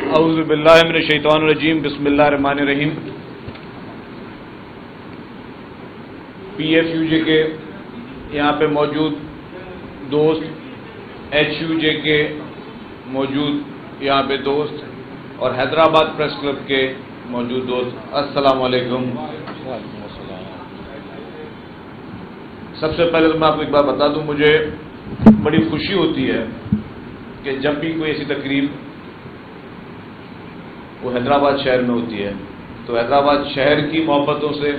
اعوذ باللہ من الشیطان الرجیم بسم اللہ الرحمن الرحیم. پی ایف یو جے کے یہاں پہ موجود دوست، ایچ یو جے کے موجود یہاں پہ دوست اور حیدرآباد پریس کلب کے موجود دوست، السلام علیکم. سب سے پہلے تو میں آپ کو ایک بات بتا دوں، مجھے بڑی خوشی ہوتی ہے کہ جب بھی کوئی ایسی تقریب وہ حیدرآباد شہر میں ہوتی ہے تو حیدرآباد شہر کی محبتوں سے،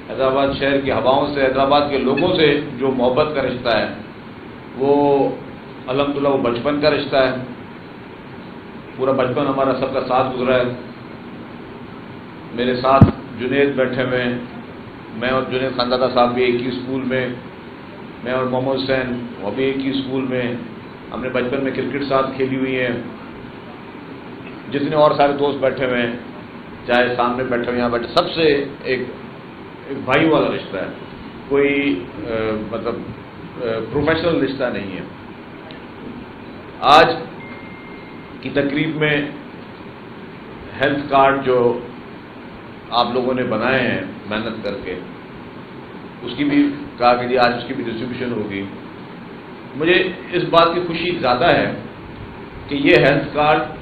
حیدرآباد شہر کی ہواؤں سے، حیدرآباد کے لوگوں سے جو محبت کا رشتہ ہے وہ الحمدللہ وہ بچپن کا رشتہ ہے. پورا بچپن ہمارا سب کا ساتھ گزرا ہے. میرے ساتھ جنید بیٹھے ہوئے ہیں، میں اور جنید خاندادہ صاحب بھی ایک ہی اسکول میں اور محمد حسین وہ بھی ایک ہی اسکول میں. ہم نے بچپن میں کرکٹ ساتھ کھیلی ہوئی ہے. جتنے اور سارے دوست بیٹھے ہوئے ہیں، چاہے سامنے بیٹھے ہوئے یہاں بیٹھے، سب سے ایک بھائی والا رشتہ ہے. کوئی مطلب پروفیشنل رشتہ نہیں ہے. آج کی تقریب میں ہیلتھ کارڈ جو آپ لوگوں نے بنائے ہیں محنت کر کے، اس کی بھی کہا کہ جی آج اس کی بھی ڈسٹریبیوشن ہوگی. مجھے اس بات کی خوشی زیادہ ہے کہ یہ ہیلتھ کارڈ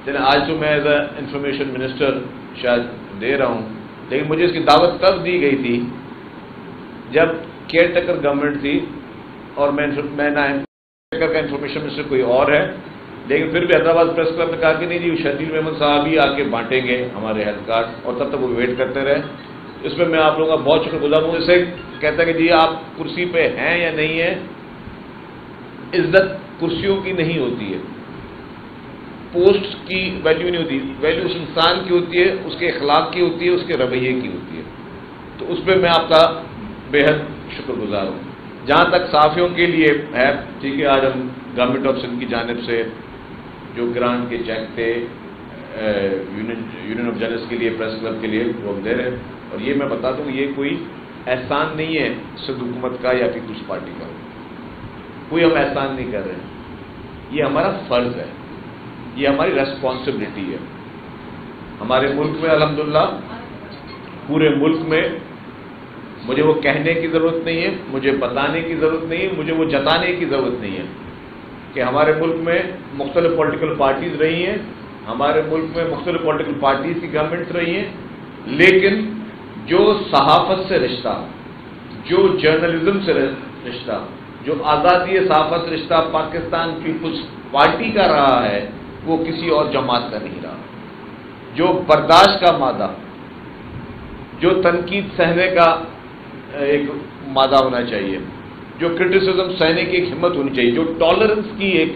آج تو میں ایز اے انفارمیشن منسٹر شاید دے رہا ہوں، لیکن مجھے اس کی دعوت تب دی گئی تھی جب کیئر ٹیکر گورنمنٹ تھی اور میں نائب ٹیکر کا انفارمیشن منسٹر کوئی اور ہے، لیکن پھر بھی حیدرآباد پریس کلب نے کہا کہ نہیں جی شرجیل احمد صاحب ہی آ کے بانٹیں گے ہمارے ہیلتھ کارڈ، اور تب تک وہ ویٹ کرتے رہے. اس میں آپ لوگوں کا بہت شکر گزار ہوں. اسے کہتا ہے کہ جی آپ کرسی پہ ہیں یا نہیں ہیں، عزت کرسیوں کی نہیں ہوتی ہے، پوسٹ کی ویلیو نہیں ہوتی. ویلیو اس انسان کی ہوتی ہے، اس کے اخلاق کی ہوتی ہے، اس کے رویے کی ہوتی ہے. تو اس پہ میں آپ کا بے حد شکر گزار ہوں. جہاں تک صحافیوں کے لیے ہے، ٹھیک ہے، آج ہم گورنمنٹ آف سندھ کی جانب سے جو گرانٹ کے چیک تھے یونین آف جرنلسٹ کے لیے، پریس کلب کے لیے، وہ ہم دے رہے ہیں. اور یہ میں بتا دوں یہ کوئی احسان نہیں ہے سندھ حکومت کا یا پیپلز پارٹی کا، کوئی ہم احسان نہیں کر رہے ہیں. یہ ہمارا فرض ہے، یہ ہماری ریسپانسبلٹی ہے. ہمارے ملک میں الحمدللہ، پورے ملک میں مجھے وہ کہنے کی ضرورت نہیں ہے، مجھے بتانے کی ضرورت نہیں ہے، مجھے وہ جتانے کی ضرورت نہیں ہے کہ ہمارے ملک میں مختلف پولیٹیکل پارٹیز رہی ہیں، ہمارے ملک میں مختلف پولیٹیکل پارٹیز کی گورنمنٹس رہی ہیں، لیکن جو صحافت سے رشتہ، جو جرنلزم سے رشتہ، جو آزادی صحافت رشتہ پاکستان پیپلز پارٹی کا رہا ہے وہ کسی اور جماعت کا نہیں رہا. جو برداشت کا مادہ، جو تنقید سہنے کا ایک مادہ ہونا چاہیے، جو کرٹیسزم سہنے کی ایک ہمت ہونی چاہیے، جو ٹالرنس کی ایک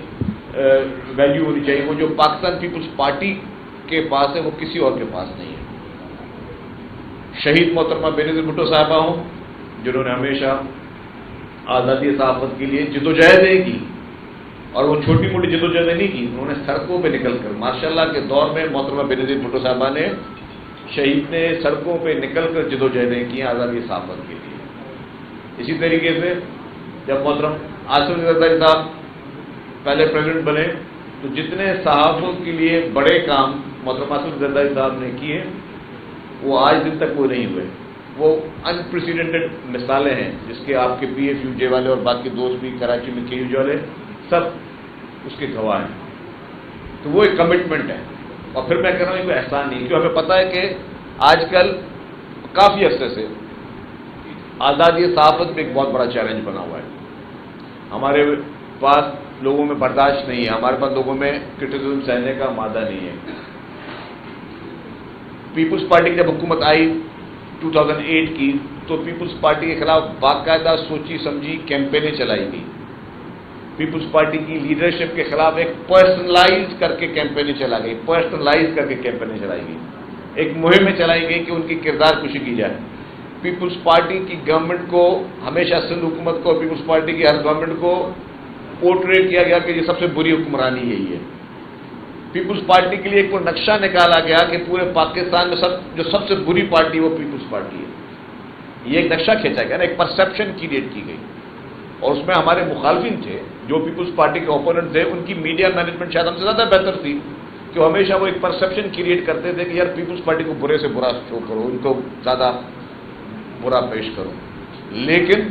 ویلیو ہونی چاہیے، وہ جو پاکستان پیپلز پارٹی کے پاس ہے وہ کسی اور کے پاس نہیں ہے. شہید محترمہ بینظیر بھٹو صاحبہ ہوں، جنہوں نے ہمیشہ آزادی صحافت کے لیے جدوجہد کی، اور وہ چھوٹی موٹی جدوجہد نہیں کی، انہوں نے سڑکوں پہ نکل کر، ماشاءاللہ کے دور میں محترمہ بینظیر بھٹو صاحبہ نے، شہید نے سڑکوں پہ نکل کر جدوجہدیں کی آزادی صحافت کے لیے. اسی طریقے سے جب محترم آصف زرداری صاحب پہلے پریزیڈنٹ بنے تو جتنے صحافوں کے لیے بڑے کام محترم آصف زرداری صاحب نے کیے وہ آج دن تک وہ نہیں ہوئے. وہ انپریسیڈنٹڈ مثالیں ہیں جس کے آپ کے پی ایف یو جے والے اور باقی دوست بھی کراچی میں کے یو جے والے سب اس کے گواہ ہیں. تو وہ ایک کمٹمنٹ ہے. اور پھر میں کہہ رہا ہوں یہ کوئی احسان نہیں، کیونکہ ہمیں پتہ ہے کہ آج کل کافی عرصے سے آزادی صحافت میں ایک بہت بڑا چیلنج بنا ہوا ہے. ہمارے پاس لوگوں میں برداشت نہیں ہے، ہمارے پاس لوگوں میں کرٹیسزم سہنے کا مادہ نہیں ہے. پیپلز پارٹی کی جب حکومت آئی 2008 کی تو پیپلز پارٹی کے خلاف باقاعدہ سوچی سمجھی کیمپینیں چلائی گئی. پیپلز پارٹی کی لیڈرشپ کے خلاف ایک پرسنلائز کر کے کیمپینیں چلائی گئی، پرسنلائز کر کے کیمپینیں چلائی گئی، ایک مہمیں چلائی گئی کہ ان کی کردار کشی کی جائے. پیپلز پارٹی کی گورنمنٹ کو ہمیشہ سندھ حکومت کو، پیپلز پارٹی کی ہر گورنمنٹ کو پورٹریٹ کیا گیا کہ یہ سب سے بری حکمرانی یہی ہے. پیپلز پارٹی کے لیے ایک نقشہ نکالا گیا کہ پورے پاکستان میں جو سب سے بری پارٹی وہ پیپلز پارٹی ہے. یہ ایک نقشہ کھینچا گیا نا، ایک پرسیپشن کریٹ کی گئی. اور اس میں ہمارے مخالفین تھے جو پیپلز پارٹی کے اوپوننٹ تھے، ان کی میڈیا مینجمنٹ شاید ہم سے زیادہ بہتر تھی، کہ ہمیشہ وہ ایک پرسپشن کریٹ کرتے تھے کہ یار پیپلز پارٹی کو برے سے برا شو کرو، ان کو زیادہ برا پیش کرو، لیکن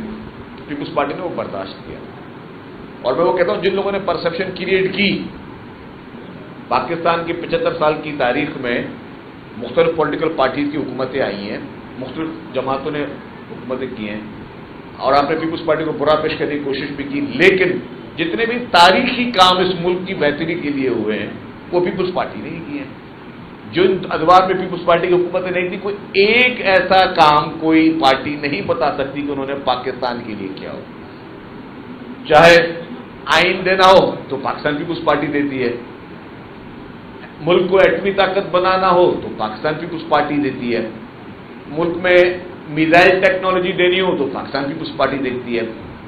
پیپلز پارٹی نے وہ برداشت کیا. اور میں وہ کہتا ہوں جن لوگوں نے پرسپشن کریٹ کی، پاکستان کی 75 سال کی تاریخ میں مختلف پولیٹیکل پارٹیز کی حکومتیں آئی ہیں، مختلف جماعتوں نے حکومتیں کی ہیں، اور آپ نے پیپلز پارٹی کو برا پیش کرنے کی کوشش بھی کی، لیکن جتنے بھی تاریخی کام اس ملک کی بہتری کے لیے ہوئے ہیں وہ پیپلز پارٹی نے ہی کیے ہیں. جن ادوار میں پیپلز پارٹی کی حکومتیں نہیں تھی، کوئی ایک ایسا کام کوئی پارٹی نہیں بتا سکتی کہ انہوں نے پاکستان کے لیے کیا ہو. چاہے آئین دینا ہو تو پاکستان پیپلز پارٹی دیتی ہے، ملک کو ایٹمی طاقت بنانا ہو تو پاکستان پیپلز پارٹی دیتی ہے، ملک میں میزائل ٹیکنالوجی دینی ہو تو پاکستان پیپلز پارٹی دیتی ہے،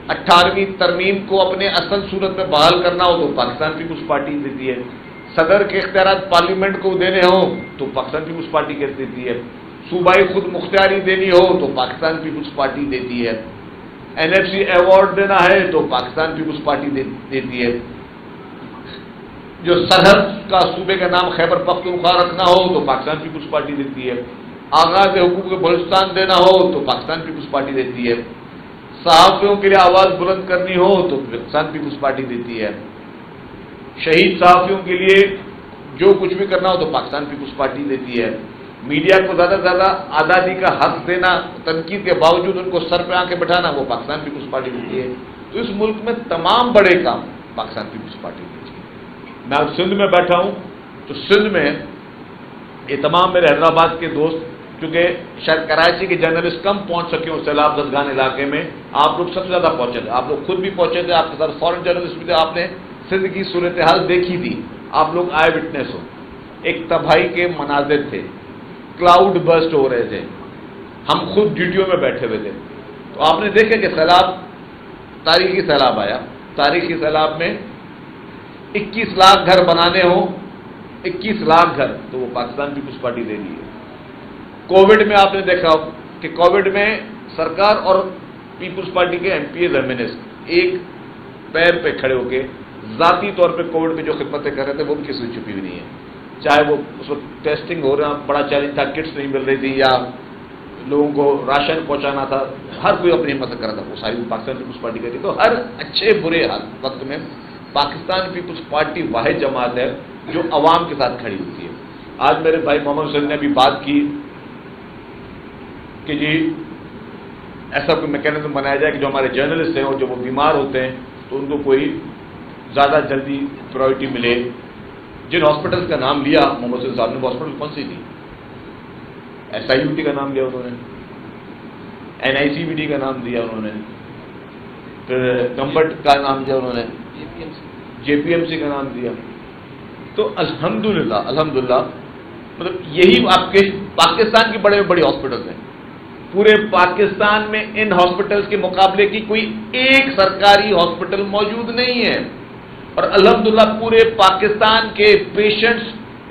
18ویں ترمیم کو اپنے اصل صورت میں بحال کرنا ہو تو پاکستان پیپلز پارٹی دیتی ہے، صدر کے اختیارات پارلیمنٹ کو دینے ہوں تو پاکستان پیپلز پارٹی دیتی ہے، صوبائی خود مختاری دینی ہو تو پاکستان پیپلز پارٹی دیتی ہے، NFC ایوارڈ دینا ہے تو پاکستان پیپلز پارٹی دیتی ہے، جو سرحد کا صوبے کا نام خیبر پختونخوا رکھنا ہو تو پاکستان پیپلز پارٹی دیتی ہے، آغاز حقوق بلوچستان دینا ہو تو پاکستان پیپلز پارٹی دیتی ہے، صحافیوں کے لیے آواز بلند کرنی ہو تو پاکستان پیپلز پارٹی دیتی ہے، شہید صحافیوں کے لیے جو کچھ بھی کرنا ہو تو پاکستان پیپلز پارٹی دیتی ہے، میڈیا کو زیادہ سے زیادہ آزادی کا حق دینا، تنقید کے باوجود ان کو سر پہ آنکھیں بٹھانا، وہ پاکستان پیپلز پارٹی دیتی ہے. تو اس ملک میں تمام بڑے کام پاکستان پیپلز پارٹی دیتی ہے. میں اب سندھ میں بیٹھا ہوں تو سندھ میں یہ تمام میرے حیدرآباد کے دوست، کیونکہ شاید کراچی کے جرنلسٹ کم پہنچ سکے ہوں سیلاب زدگان علاقے میں، آپ لوگ سب سے زیادہ پہنچے تھے، آپ لوگ خود بھی پہنچے تھے، آپ کے ساتھ فورن جرنلسٹ بھی تھے، آپ نے سندھ کی صورتحال دیکھی تھی، آپ لوگ آئے وٹنس ہو. ایک تباہی کے مناظر تھے، کلاؤڈ برسٹ ہو رہے تھے، ہم خود ڈیوٹیوں میں بیٹھے ہوئے تھے. تو آپ نے دیکھا کہ سیلاب، تاریخی سیلاب آیا، تاریخی سیلاب میں 21 لاکھ گھر بنانے ہوں، 21 لاکھ گھر، تو وہ پاکستان پیپلز پارٹی دے دی ہے. کووڈ میں آپ نے دیکھا کہ کووڈ میں سرکار اور پیپلز پارٹی کے MPs ایمنسٹ ایک پیر پہ کھڑے ہو کے ذاتی طور پہ کووڈ میں جو خدمتیں کر رہے تھے وہ بھی کسی چھپی ہوئی نہیں ہے. چاہے وہ اس وقت ٹیسٹنگ ہو رہا، بڑا چیلنج تھا، کٹس نہیں مل رہی تھی، یا لوگوں کو راشن پہنچانا تھا، ہر کوئی اپنی ہمت کر رہا تھا، وہ ساری پاکستان پیپلز پارٹی کرتی. تو ہر اچھے برے وقت میں پاکستان پیپلز پارٹی واحد جماعت ہے جو عوام کے ساتھ کھڑی ہوتی ہے. آج میرے بھائی محمد حسین نے بھی بات کی کہ جی ایسا کوئی میکینزم بنایا جائے کہ جو ہمارے جرنلسٹ ہیں اور جو وہ بیمار ہوتے ہیں تو ان کو کوئی زیادہ جلدی پرائرٹی ملے. جن ہاسپٹل کا نام لیا محمد حسین صاحب نے، وہ ہاسپٹل کون سی تھی؟ SIUT کا نام لیا انہوں نے، NICVD کا نام دیا انہوں نے، پھر کمفرٹ کا نام دیا انہوں نے، JPMC کا نام دیا. تو الحمدللہ مطلب یہی آپ کے پاکستان کی بڑے بڑی ہاسپٹلز ہیں. پورے پاکستان میں ان ہاسپٹلز کے مقابلے کی کوئی ایک سرکاری ہاسپٹل موجود نہیں ہے. اور الحمدللہ پورے پاکستان کے پیشنٹس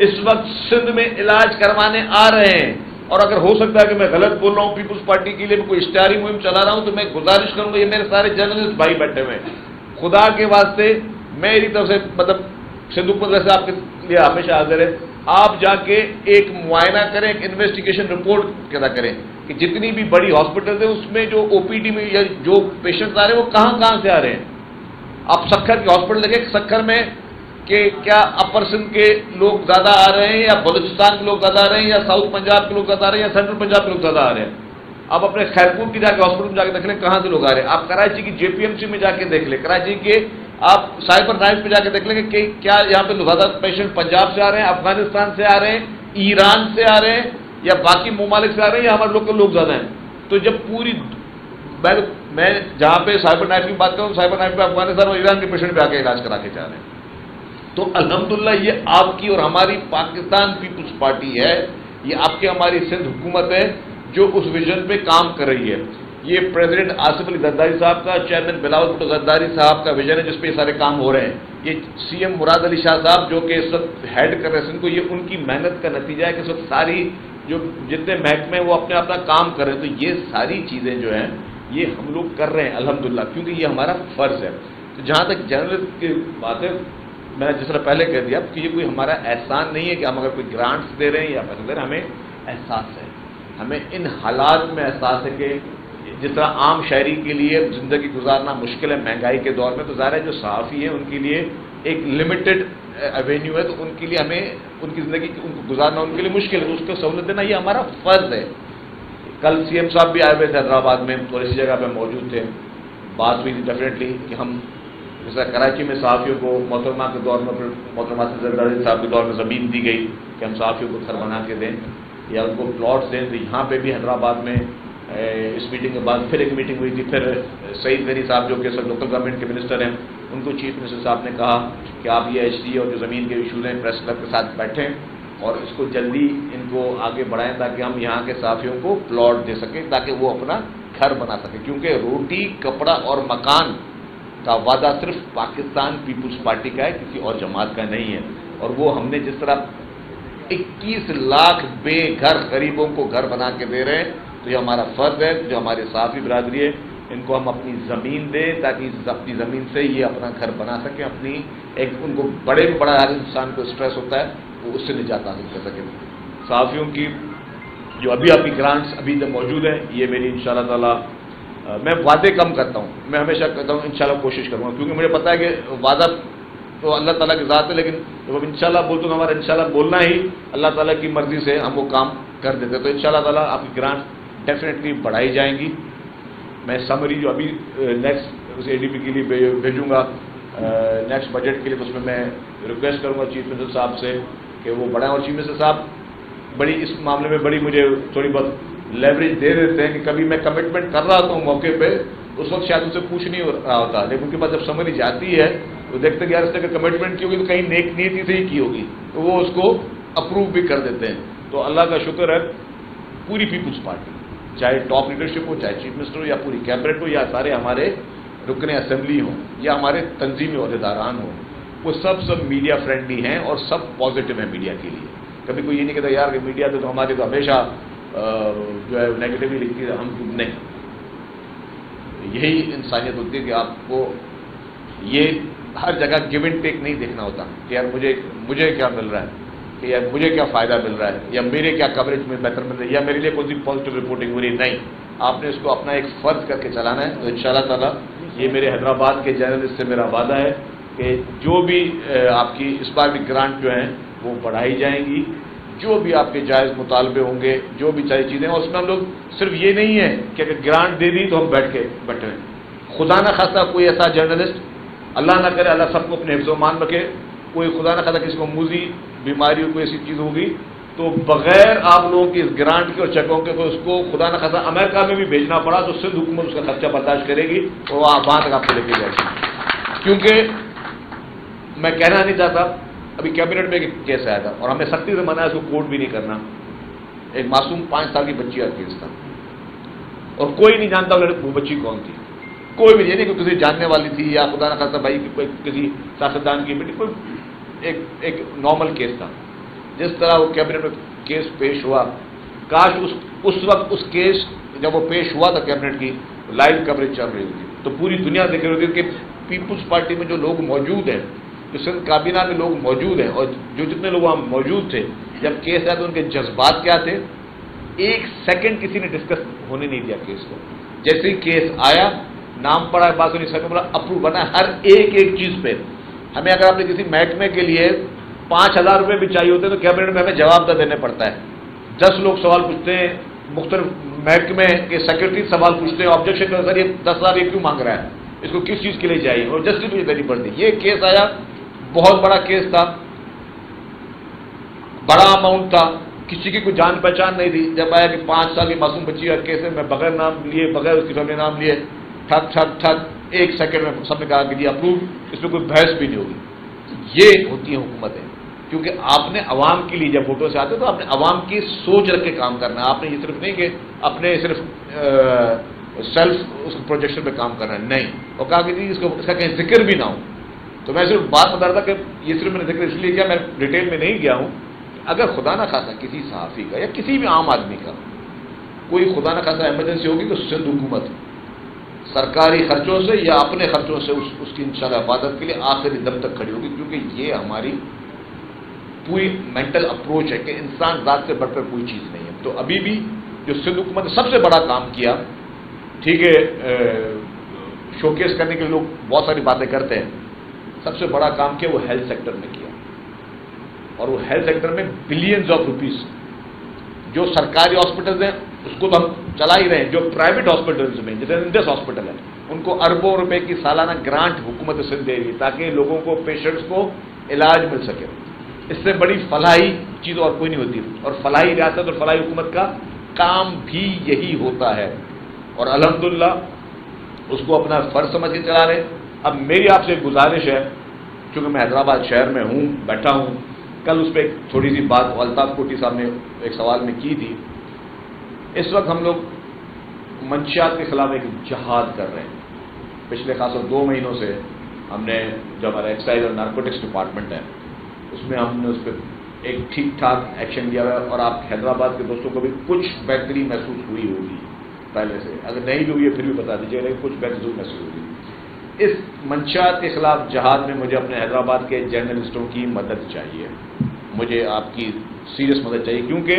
اس وقت سندھ میں علاج کروانے آ رہے ہیں. اور اگر ہو سکتا ہے کہ میں غلط بول رہا ہوں، پیپلز پارٹی کے لیے میں کوئی اشتہاری مہم چلا رہا ہوں، تو میں گزارش کروں گا، یہ میرے سارے جرنلسٹ بھائی بیٹھے ہوئے ہیں، خدا کے واسطے میری طرف سے مطلب سندھ حکومت ویسے آپ کے لیے ہمیشہ حاضر ہے، آپ جا کے ایک معائنہ کریں، ایک انویسٹیگیشن رپورٹ پیدا کریں کہ جتنی بھی بڑی ہاسپٹلز ہیں اس میں جو OPD میں یا جو پیشنٹس آ رہے ہیں وہ کہاں سے آ رہے ہیں. آپ سکھر کے ہاسپٹل دیکھیں، سکھر میں کہ کیا اپر سندھ کے لوگ زیادہ آ رہے ہیں یا بلوچستان کے لوگ زیادہ آ رہے ہیں یا ساؤتھ پنجاب کے لوگ زیادہ آ رہے ہیں یا سینٹرل پنجاب کے لوگ زیادہ آ رہے ہیں. آپ اپنے خیرپور کی جا کے ہاسپٹل میں جا کے دیکھ لیں کہاں سے لوگ آ رہے ہیں. آپ کراچی کی JPMC میں جا کے دیکھ لیں، کراچی کے آپ سائبر نائف پہ جا کے دیکھ لیں کہ کیا یہاں پہ زیادہ پیشنٹ پنجاب سے آ رہے ہیں، افغانستان سے آ رہے ہیں، ایران سے آ رہے ہیں، یا باقی ممالک سے آ رہے ہیں، یا ہمارے لوگ کے لوگ زیادہ ہیں. تو جب پوری میں جہاں پہ سائبر نائف کی بات کروں، سائبر نائف پہ افغانستان اور ایران کے پیشنٹ پہ آ کے علاج کرا کے جا رہے ہیں. تو الحمدللہ یہ آپ کی اور ہماری پاکستان پیپلز پارٹی ہے، یہ آپ کی ہماری سندھ حکومت ہے جو اس ویژن پہ کام کر رہی ہے. یہ پریزیڈنٹ آصف علی زرداری صاحب کا، چیئرمین بلاول بھٹو زرداری صاحب کا ویژن ہے جس پہ یہ سارے کام ہو رہے ہیں. یہ CM مراد علی شاہ صاحب جو کہ اس وقت ہیڈ کر رہے ہیں سندھ کو، یہ ان کی محنت کا نتیجہ ہے کہ اس وقت ساری جو جتنے محکمے ہیں وہ اپنا کام کر رہے ہیں. تو یہ ساری چیزیں جو ہیں یہ ہم لوگ کر رہے ہیں الحمدللہ، کیونکہ یہ ہمارا فرض ہے. تو جہاں تک جرنلسٹ کی بات ہے، میں نے جس طرح پہلے کہہ دیا کہ یہ کوئی ہمارا احسان نہیں ہے کہ ہم اگر کوئی گرانٹس دے رہے ہیں یا پیسے دے رہے ہیں، ہمیں احساس ہے، ہمیں ان حالات میں احساس ہے کہ جس طرح عام شہری کے لیے زندگی گزارنا مشکل ہے مہنگائی کے دور میں، تو ظاہر ہے جو صحافی ہیں ان کے لیے ایک لمیٹڈ ایوینیو ہے، تو ان کے لیے ہمیں ان کی زندگی ان کو گزارنا ان کے لیے مشکل ہے، اس کو سہولت دینا یہ ہمارا فرض ہے۔ کل سی ایم صاحب بھی آئے ہوئے تھے حیدرآباد میں اور اسی جگہ پہ موجود تھے، بات ہوئی تھی ڈیفینیٹلی کہ ہم جیسا کراچی میں صحافیوں کو محترمہ کے دور میں، پھر محترمہ زرداری صاحب کے دور میں زمین دی گئی کہ ہم صحافیوں کو گھر بنا کے دیں یا ان کو پلاٹس دیں، تو یہاں پہ بھی حیدرآباد میں اس میٹنگ کے بعد پھر ایک میٹنگ ہوئی تھی، پھر سعید غنی صاحب جو کہ سب لوکل گورنمنٹ کے منسٹر ہیں ان کو چیف منسٹر صاحب نے کہا کہ آپ یہ ایچ ڈی اور جو زمین کے ایشوز ہیں پریس کلب کے ساتھ بیٹھیں اور اس کو جلدی ان کو آگے بڑھائیں تاکہ ہم یہاں کے صحافیوں کو پلاٹ دے سکیں تاکہ وہ اپنا گھر بنا سکیں، کیونکہ روٹی کپڑا اور مکان کا وعدہ صرف پاکستان پیپلز پارٹی کا ہے، کسی اور جماعت کا نہیں ہے، اور وہ ہم نے جس طرح 21 لاکھ بے گھر غریبوں کو گھر بنا کے دے رہے ہیں، تو یہ ہمارا فرض ہے جو ہمارے صحافی برادری ہے ان کو ہم اپنی زمین دیں تاکہ اپنی زمین سے یہ اپنا گھر بنا سکیں، اپنی ایک ان کو بڑے میں بڑا ہر انسان کو اسٹریس ہوتا ہے وہ اس سے نجات حاصل کر سکیں۔ صحافیوں کی جو ابھی آپ کی گرانٹس ابھی تک موجود ہیں، یہ میری انشاءاللہ تعالی میں وعدے کم کرتا ہوں، میں ہمیشہ کہتا ہوں انشاءاللہ کوشش کروں گا، کیونکہ مجھے پتا ہے کہ وعدہ تو اللہ تعالیٰ کی ذات ہے، لیکن جب ہم انشاءاللہ بولتے ہیں ہمارا انشاءاللہ بولنا ہی اللہ تعالیٰ کی مرضی سے ہم وہ کام کر دیتے ہیں، تو انشاءاللہ تعالیٰ آپ کی گرانٹ ڈیفینیٹلی بڑھائی جائیں گی۔ میں سمری جو ابھی نیکسٹ اے ڈی پی کے لیے بھیجوں گا نیکسٹ بجٹ کے لیے، اس میں ریکویسٹ کروں گا چیف منسٹر صاحب سے کہ وہ بڑھائیں، اور چیف منسٹر صاحب بڑی اس معاملے میں بڑی مجھے تھوڑی بہت لیوریج دے دیتے ہیں کہ کبھی میں کمٹمنٹ کر رہا ہوں موقع پہ، اس وقت شاید ان سے پوچھ نہیں رہا ہوتا، لیکن ان کے پاس جب سمری جاتی ہے تو دیکھتے کہ یار اس نے کمٹمنٹ کی ہوگی تو کہیں نیک نیتی سے ہی کی ہوگی، تو وہ اس کو اپروو بھی کر دیتے ہیں۔ تو اللہ کا شکر ہے پوری پیپلز پارٹی، چاہے ٹاپ لیڈرشپ ہو، چاہے چیف منسٹر ہو، یا پوری کیبنٹ ہو، یا سارے ہمارے رکن اسمبلی ہوں، یا ہمارے تنظیمی عہدیداران ہوں، وہ سب میڈیا فرینڈلی ہیں اور سب پازیٹیو ہیں میڈیا کے لیے۔ کبھی کوئی یہ نہیں کہتا یار کہ میڈیا تو ہمارے تو ہمیشہ جو ہے نیگیٹیولی لکھتی ہے، ہم نہیں، یہی انسانیت ہوتی ہے کہ آپ کو یہ ہر جگہ گیو اینڈ ٹیک نہیں دیکھنا ہوتا کہ یار مجھے کیا مل رہا ہے، کہ یار مجھے کیا فائدہ مل رہا ہے، یا میرے کیا کوریج میں بہتر مل رہا ہے، یا میرے لیے کون سی پازیٹیو رپورٹنگ ہو رہی ہے، نہیں، آپ نے اس کو اپنا ایک فرض کر کے چلانا ہے۔ تو انشاءاللہ تعالیٰ یہ میرے حیدرآباد کے جرنلسٹ سے میرا وعدہ ہے کہ جو بھی آپ کی اس بار بھی گرانٹ جو ہیں وہ بڑھائی جائیں گی، جو بھی آپ کے جائز مطالبے ہوں گے، جو بھی چاہیے چیزیں، اور اس میں ہم لوگ صرف یہ نہیں ہے کہ اگر گرانٹ دے دی تو ہم بیٹھے ہیں، خدا نہ خاصا کوئی ایسا جرنلسٹ، اللہ نہ کرے، اللہ سب کو اپنے حفظ و امان رکھے، کوئی خدا نہ خاصا کسی کو موذی بیماری ہو، کوئی ایسی چیز ہوگی تو بغیر آپ لوگوں کی اس گرانٹ کے اور چیکوں کے اس کو خدا نہ خاصا امریکہ میں بھی بھیجنا پڑا تو سندھ حکومت اس کا خرچہ برداشت کرے گی اور وہاں تک آپ کو لے کے جائے گی۔ کیونکہ میں کہنا نہیں چاہتا، ابھی کیبنٹ میں ایک کیس آیا تھا اور ہمیں سختی سے منع ہے اس کو کوٹ بھی نہیں کرنا، ایک معصوم 5 سال کی بچی کا کیس تھا اور کوئی نہیں جانتا وہ بچی کون تھی، کوئی بھی نہیں کہ کسی جاننے والی تھی یا خدا نہ خاصا بھائی کسی سیاستدان کی بیٹی، کوئی ایک نارمل کیس تھا۔ جس طرح وہ کیبنٹ میں کیس پیش ہوا، کاش اس وقت اس کیس جب وہ پیش ہوا تھا کیبنٹ کی لائیو کوریج چل رہی ہوتی تو پوری دنیا دیکھ رہی ہوتی کہ پیپلز پارٹی میں جو لوگ موجود ہیں، جو سندھ کابینہ میں لوگ موجود ہیں اور جو جتنے لوگ وہاں موجود تھے جب کیس آیا تو ان کے جذبات کیا تھے، 1 سیکنڈ کسی نے ڈسکس ہونے نہیں دیا کیس کو، جیسے ہی کیس آیا نام پڑا، بات نہیں سکتا، بولا اپروو بنا ہر ایک چیز پہ۔ ہمیں اگر آپ نے کسی محکمے کے لیے 5000 روپے بھی چاہیے ہوتے ہیں تو کیبنٹ میں ہمیں جواب دینے پڑتا ہے، 10 لوگ سوال پوچھتے ہیں، مختلف محکمے کے سیکرٹری سوال پوچھتے ہیں، آبجیکشن کا سر یہ 10,000 یہ کیوں مانگ رہا ہے، اس کو کس چیز کے لیے چاہیے، اور جسٹس مجھے دینی پڑتی۔ یہ کیس آیا، بہت بڑا کیس تھا، بڑا اماؤنٹ تھا، کسی کی کوئی جان پہچان نہیں تھی۔ جب آیا کہ 5 سال کی معصوم بچی کا کیس ہے، میں بغیر نام لیے، بغیر اس کی فیملی نام لیے، ٹھک ٹھک ٹھک 1 سیکنڈ میں سب نے کہا کہ جی اپروو، اس میں کوئی بحث بھی نہیں ہوگی۔ یہ ہوتی ہیں حکومتیں، کیونکہ آپ نے عوام کے لیے جب ووٹوں سے آتے تو آپ نے عوام کی سوچ رکھ کے کام کرنا ہے، آپ نے یہ صرف نہیں کہ اپنے صرف سیلف اس پروجیکشن پہ کام کرنا ہے، نہیں، اور کہا کہ جی اس کا کہیں ذکر بھی نہ ہو۔ تو میں صرف بات بتا رہا تھا کہ یہ صرف میں نے ذکر اس لیے کیا، میں ڈیٹیل میں نہیں گیا ہوں، اگر خدا نہ خاصا کسی صحافی کا یا کسی بھی عام آدمی کا کوئی خدا نہ خاصا ایمرجنسی ہوگی تو سندھ سرکاری خرچوں سے یا اپنے خرچوں سے اس کی انشاءاللہ حفاظت کے لیے آخری دم تک کھڑی ہوگی، کیونکہ یہ ہماری پوری مینٹل اپروچ ہے کہ انسان ذات سے بڑھ کر کوئی چیز نہیں ہے۔ تو ابھی بھی جو سندھ حکومت نے سب سے بڑا کام کیا، ٹھیک ہے شوکیس کرنے کے لیے لوگ بہت ساری باتیں کرتے ہیں، سب سے بڑا کام کیا وہ ہیلتھ سیکٹر میں کیا، اور وہ ہیلتھ سیکٹر میں بلینز آف روپیز، جو سرکاری ہاسپٹلز ہیں اس کو تو ہم چلا ہی رہے ہیں، جو پرائیویٹ ہاسپٹلز میں جیسے انڈس ہاسپٹل ہے ان کو اربوں روپے کی سالانہ گرانٹ حکومت سندھ دے رہی ہے تاکہ لوگوں کو، پیشنٹس کو علاج مل سکے۔ اس سے بڑی فلاحی چیز اور کوئی نہیں ہوتی، اور فلاحی ریاست اور فلاحی حکومت کا کام بھی یہی ہوتا ہے، اور الحمدللہ اس کو اپنا فرض سمجھ کے چلا رہے۔ اب میری آپ سے ایک گزارش ہے، چونکہ میں حیدرآباد شہر میں ہوں، بیٹھا ہوں، کل اس پہ ایک تھوڑی سی بات الطاف کوٹی صاحب نے ایک سوال میں کی تھی۔ اس وقت ہم لوگ منشیات کے خلاف ایک جہاد کر رہے ہیں۔ پچھلے خاص 2 مہینوں سے ہم نے، جو ہمارا ایکسائز اور نارکوٹکس ڈپارٹمنٹ ہے، اس میں ہم نے اس پہ ایک ٹھیک ٹھاک ایکشن لیا ہے، اور آپ حیدرآباد کے دوستوں کو بھی کچھ بہتری محسوس ہوئی ہوگی پہلے سے، اگر نہیں بھی ہوئی ہے پھر بھی بتا دیجیے، لیکن کچھ بہتری محسوس ہوگی۔ اس منشیات کے خلاف جہاد میں مجھے اپنے حیدرآباد کے جرنلسٹوں کی مدد چاہیے، مجھے آپ کی سیریس مدد چاہیے، کیونکہ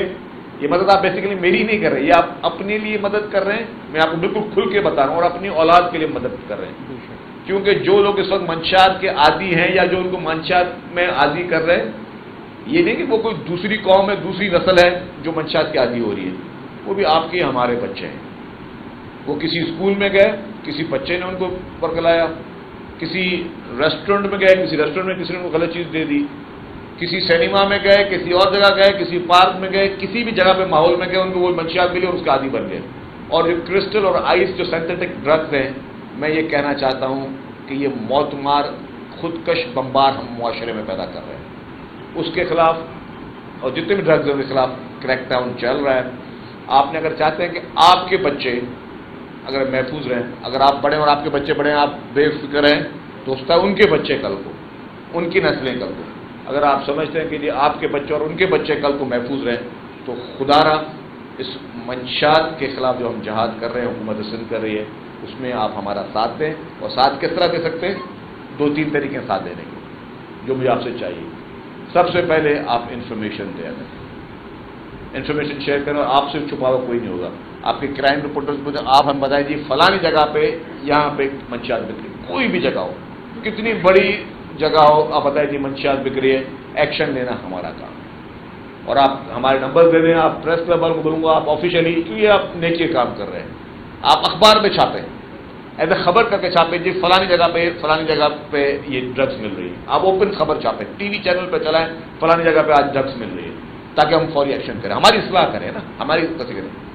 یہ مدد آپ بیسیکلی میری نہیں کر رہے، یہ آپ اپنے لیے مدد کر رہے ہیں، میں آپ کو بالکل کھل کے بتا رہا ہوں، اور اپنی اولاد کے لیے مدد کر رہے ہیں، کیونکہ جو لوگ اس وقت منشیات کے عادی ہیں یا جو ان کو منشیات میں عادی کر رہے ہیں، یہ نہیں کہ وہ کوئی دوسری قوم ہے، دوسری نسل ہے جو منشیات کی عادی ہو رہی ہے، وہ بھی آپ کے ہمارے بچے ہیں۔ وہ کسی اسکول میں گئے، کسی بچے نے ان کو پرکھلایا، کسی ریسٹورینٹ میں گئے، کسی ریسٹورینٹ میں کسی نے ان کو غلط چیز دے دی، کسی سینما میں گئے، کسی اور جگہ گئے، کسی پارک میں گئے، کسی بھی جگہ پہ ماحول میں گئے، ان کو وہ منشیات ملی اور اس کا عادی بن گئے۔ اور جو کرسٹل اور آئس جو سینتھیٹک ڈرگز ہیں، میں یہ کہنا چاہتا ہوں کہ یہ موت مار خودکش بمبار ہم معاشرے میں پیدا کر رہے ہیں، اس کے خلاف، اور جتنے بھی ڈرگز ہیں اس کے خلاف کریک ڈاؤن چل رہا ہے۔ آپ نے اگر چاہتے ہیں کہ آپ کے بچے اگر محفوظ رہیں، اگر آپ بڑے اور آپ کے بچے بڑے ہیں، آپ بے فکر ہیں، تو اس کا ان کے بچے کل کو، ان کی نسلیں کل کو، اگر آپ سمجھتے ہیں کہ یہ آپ کے بچے اور ان کے بچے کل کو محفوظ رہیں، تو خدا را اس منشیات کے خلاف جو ہم جہاد کر رہے ہیں، حکومت سندھ کر رہی ہے، اس میں آپ ہمارا ساتھ دیں، اور ساتھ کس طرح دے سکتے ہیں؟ 2-3 طریقے ہیں ساتھ دینے کے، جو مجھے آپ سے چاہیے۔ سب سے پہلے آپ انفارمیشن دیں، انفارمیشن شیئر کریں، اور آپ سے چھپا ہوا کوئی نہیں ہوگا۔ آپ کے کرائم رپورٹرز کو آپ ہم بتائیں جی فلانی جگہ پہ یہاں پہ منشیات بک رہی، کوئی بھی جگہ ہو، کتنی بڑی جگہ ہو، آپ بتائیں جی منشیات بک رہی ہے، ایکشن لینا ہمارا کام ہے۔ اور آپ ہمارے نمبر دے دیں، آپ پریس کلب والوں کو بولوں گا، آپ آفیشیلی، کیونکہ آپ نیکی کام کر رہے ہیں، آپ اخبار میں چھاپیں، ایسے خبر کر کے چھاپیں جی فلانی جگہ پہ یہ ڈرگس مل رہی ہے، آپ اوپن خبر چھاپیں، ٹی وی چینل پہ چلائیں فلانی جگہ پہ آج ڈرگس مل رہی ہے، تاکہ ہم فوری ایکشن کریں، ہماری اصلاح کریں نا، ہماری کریں۔